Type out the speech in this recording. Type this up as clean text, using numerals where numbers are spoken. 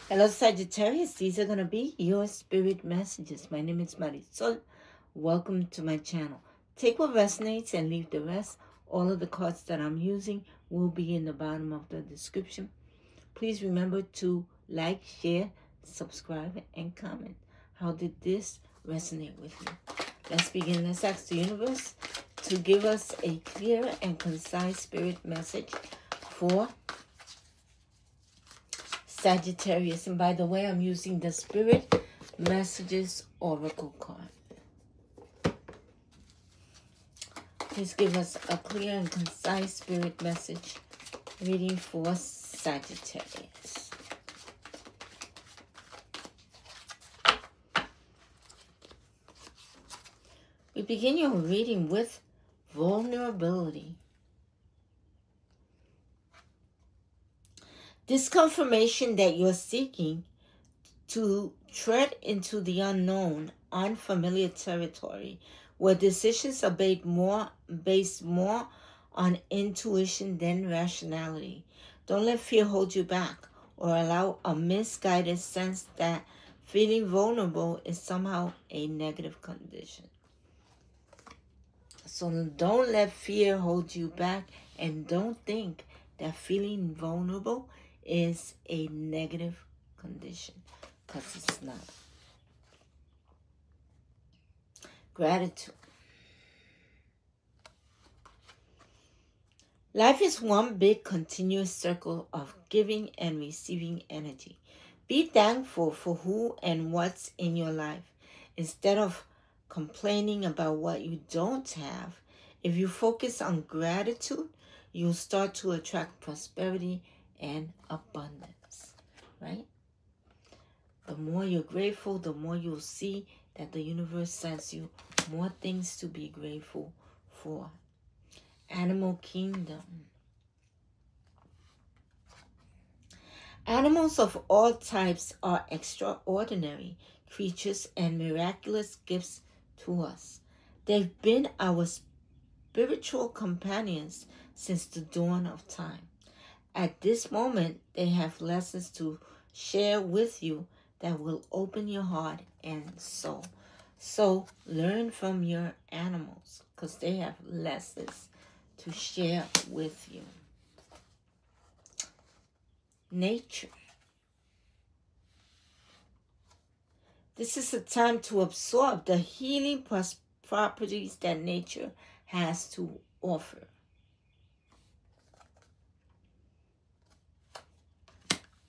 Hello, Sagittarius. These are going to be your spirit messages. My name is Marisol. Welcome to my channel. Take what resonates and leave the rest. All of the cards that I'm using will be in the bottom of the description. Please remember to like, share, subscribe, and comment. How did this resonate with you? Let's begin. Let's ask the universe to give us a clear and concise spirit message for Sagittarius. And by the way, I'm using the Spirit Messages Oracle card. Please give us a clear and concise spirit message reading for Sagittarius. We begin your reading with vulnerability. This confirmation that you're seeking to tread into the unknown, unfamiliar territory, where decisions are based more on intuition than rationality. Don't let fear hold you back or allow a misguided sense that feeling vulnerable is somehow a negative condition. So don't let fear hold you back, and don't think that feeling vulnerable is a negative condition, because it's not. Gratitude. Life is one big continuous circle of giving and receiving energy. Be thankful for who and what's in your life instead of complaining about what you don't have. If you focus on gratitude, you'll start to attract prosperity and abundance, right? The more you're grateful, the more you'll see that the universe sends you more things to be grateful for. Animal kingdom. Animals of all types are extraordinary creatures and miraculous gifts to us. They've been our spiritual companions since the dawn of time. At this moment, they have lessons to share with you that will open your heart and soul. So learn from your animals, because they have lessons to share with you. Nature. This is a time to absorb the healing properties that nature has to offer.